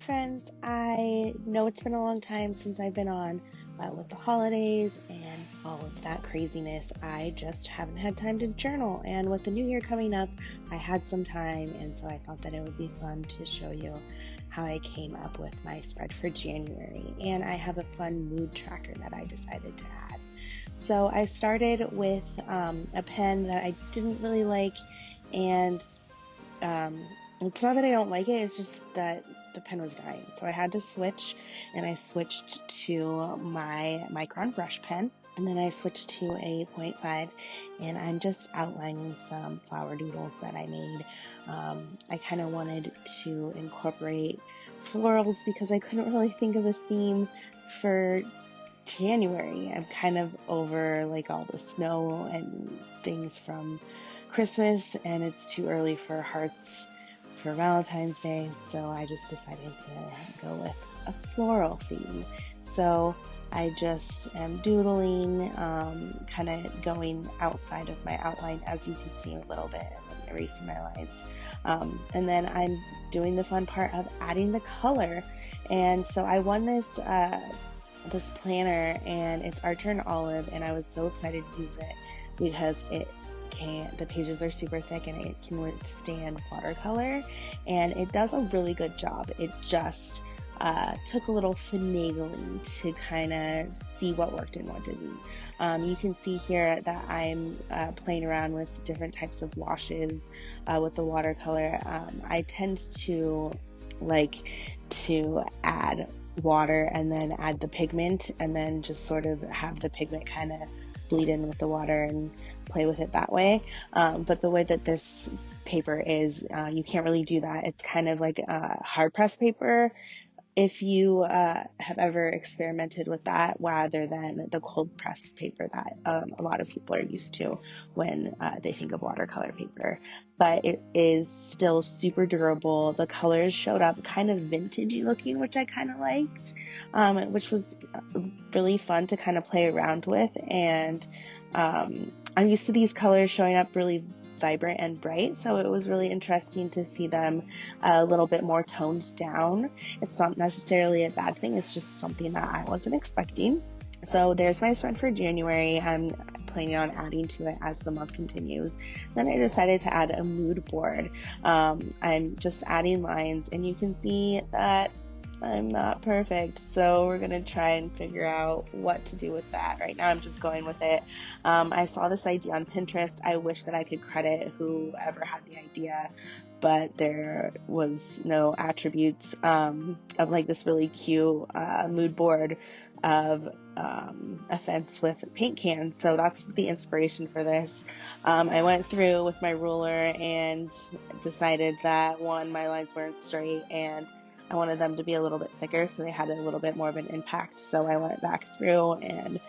Friends, I know it's been a long time since I've been on, but with the holidays and all of that craziness, I just haven't had time to journal. And with the new year coming up, I had some time, and so I thought that it would be fun to show you how I came up with my spread for January. And I have a fun mood tracker that I decided to add. So I started with a pen that I didn't really like, and um, it's not that I don't like it, it's just that the pen was dying. So I had to switch, and I switched to my Micron brush pen. And then I switched to a 0.5, and I'm just outlining some flower doodles that I made. I kind of wanted to incorporate florals because I couldn't really think of a theme for January. I'm kind of over like all the snow and things from Christmas, and it's too early for hearts for Valentine's Day, so I just decided to go with a floral theme. So I just am doodling, kind of going outside of my outline, as you can see a little bit, and then erasing my lines. And then I'm doing the fun part of adding the color. And so I won this planner, and it's Archer and Olive, and I was so excited to use it because the pages are super thick and it can withstand watercolor, and it does a really good job. It just took a little finagling to kind of see what worked and what didn't. You can see here that I'm playing around with different types of washes with the watercolor. I tend to like to add water and then add the pigment, and then just sort of have the pigment kind of bleed in with the water and play with it that way. But the way that this paper is, you can't really do that. It's kind of like hard press paper, if you have ever experimented with that, rather than the cold pressed paper that a lot of people are used to when they think of watercolor paper. But it is still super durable. The colors showed up kind of vintagey looking, which I kind of liked, which was really fun to kind of play around with. And I'm used to these colors showing up really vibrant and bright, so it was really interesting to see them a little bit more toned down. It's not necessarily a bad thing, it's just something that I wasn't expecting. So there's my spread for January. I'm planning on adding to it as the month continues. Then I decided to add a mood board. I'm just adding lines, and you can see that I'm not perfect, so we're gonna try and figure out what to do with that. Right now I'm just going with it. I saw this idea on Pinterest. I wish that I could credit whoever had the idea, but there was no attributes of like this really cute mood board of a fence with paint cans. So that's the inspiration for this. I went through with my ruler and decided that one, my lines weren't straight, and I wanted them to be a little bit thicker so they had a little bit more of an impact. So I went back through and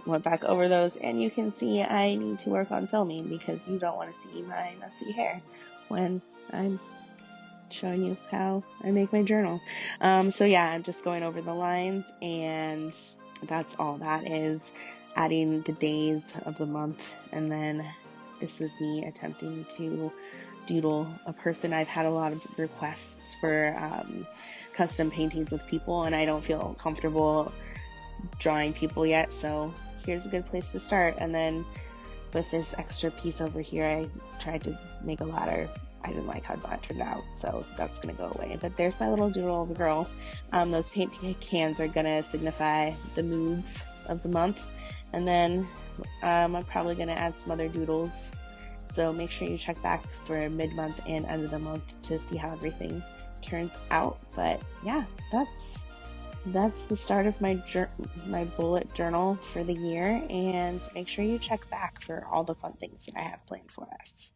went back over those, and you can see I need to work on filming because you don't want to see my messy hair when I'm showing you how I make my journal. So yeah, I'm just going over the lines, and that's all that is. Adding the days of the month, and then this is me attempting to doodle a person. I've had a lot of requests for custom paintings with people, and I don't feel comfortable drawing people yet, so here's a good place to start. And then with this extra piece over here, I tried to make a ladder. I didn't like how that turned out, so that's gonna go away. But there's my little doodle of a girl. Those paint cans are gonna signify the moods of the month, and then I'm probably gonna add some other doodles. So make sure you check back for mid-month and end of the month to see how everything turns out. But yeah, that's the start of my bullet journal for the year. And make sure you check back for all the fun things that I have planned for us.